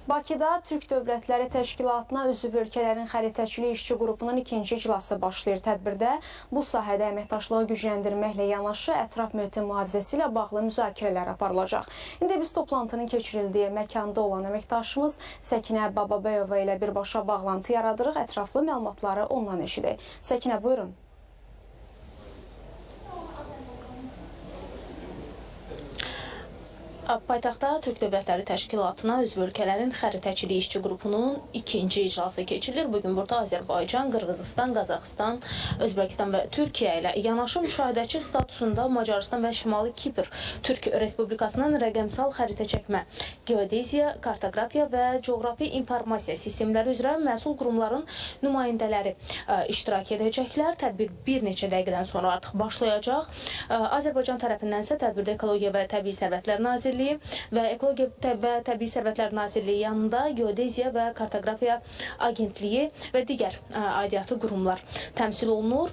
Bakıda Türk Dövlətləri Təşkilatına üzv ölkələrin xəritəçilik işçi qrupunun ikinci iclası başlayır. Tədbirdə bu sahədə əməkdaşlığı gücləndirməklə yanaşı ətraf mühitin mühafizəsi ilə bağlı müzakirələr aparılacaq. İndi biz toplantının keçirildiyi məkanda olan əməkdaşımız Səkinə Bababəyova ilə birbaşa bağlantı yaradırıq. Ətraflı məlumatları ondan eşidək. Səkinə, buyurun. Paytaxtda Türk Dövlətləri Təşkilatına üzv ölkələrin xəritəçilik işçi qrupunun ikinci iclası keçirilir. Bugün burada Azərbaycan, Qırğızıstan, Qazaxıstan, Özbəkistan və Türkiyə ilə yanaşı müşahidəçi statusunda Macarıstan və Şimali Kipr Türk Respublikasının rəqəmsal xəritə çəkmə, geodeziya, kartografiya və coğrafi informasiya sistemləri üzrə məsul qurumların nümayəndələri iştirak edəcəklər. Tədbir bir neçə dəqiqədən sonra artıq başlayacaq. Azərbaycan tərəfindən isə tədbirdə Ekologiya və Təbii Sərvətlər Nazirliyi və Ekologiya və Təbii Sərvətlər Nazirliyi yanında Geodeziya və Kartografiya Agentliyi və digər aidiyyatı qurumlar təmsil olunur.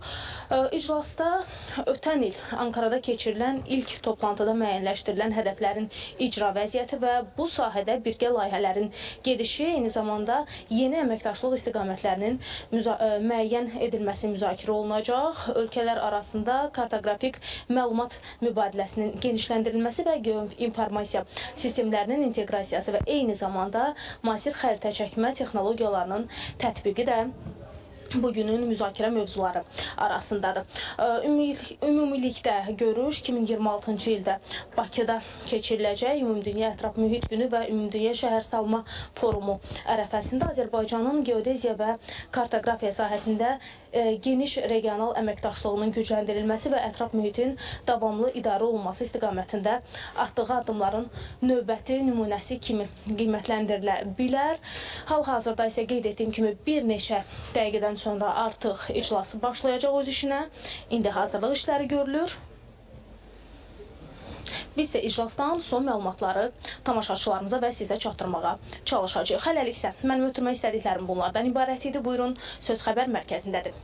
İclasda ötən il Ankarada keçirilən ilk toplantıda müəyyənləşdirilən hədəflərin icra vəziyyəti və bu sahədə birgə layihələrin gedişi, eyni zamanda yeni əməkdaşlıq istiqamətlərinin müəyyən edilməsi müzakirə olunacaq. Ölkələr arasında kartoqrafik məlumat mübadiləsinin genişləndirilməsi və informasiya sistemlərinin inteqrasiyası və eyni zamanda müasir xəritə çəkmə texnologiyalarının tətbiqi də bugünün müzakirə mövzuları arasındadır. Ümumilikdə görüş 2026-cı ildə Bakıda keçiriləcək Ümumdünya Ətraf Mühit Günü və Ümumdünya Şəhərsalma Forumu ərəfəsində Azərbaycanın geodeziya və kartografiya sahəsində geniş regional əməkdaşlığının gücləndirilməsi və ətraf mühitin davamlı idarə olunması istiqamətində atdığı addımların növbəti nümunəsi kimi qiymətləndirilə bilər. Hal-hazırda isə qeyd etdiyim kimi bir neçə dəqiqədən sonra artıq iclası başlayacaq öz işinə. İndi hazırlıq işləri görülür. Biz isə iclasdan son məlumatları tamaşaçılarımıza və sizə çatdırmağa çalışacağıq. Hələlik isə mənim ötürmək istədiklərim bunlardan ibarət idi. Buyurun, söz xəbər mərkəzindədir.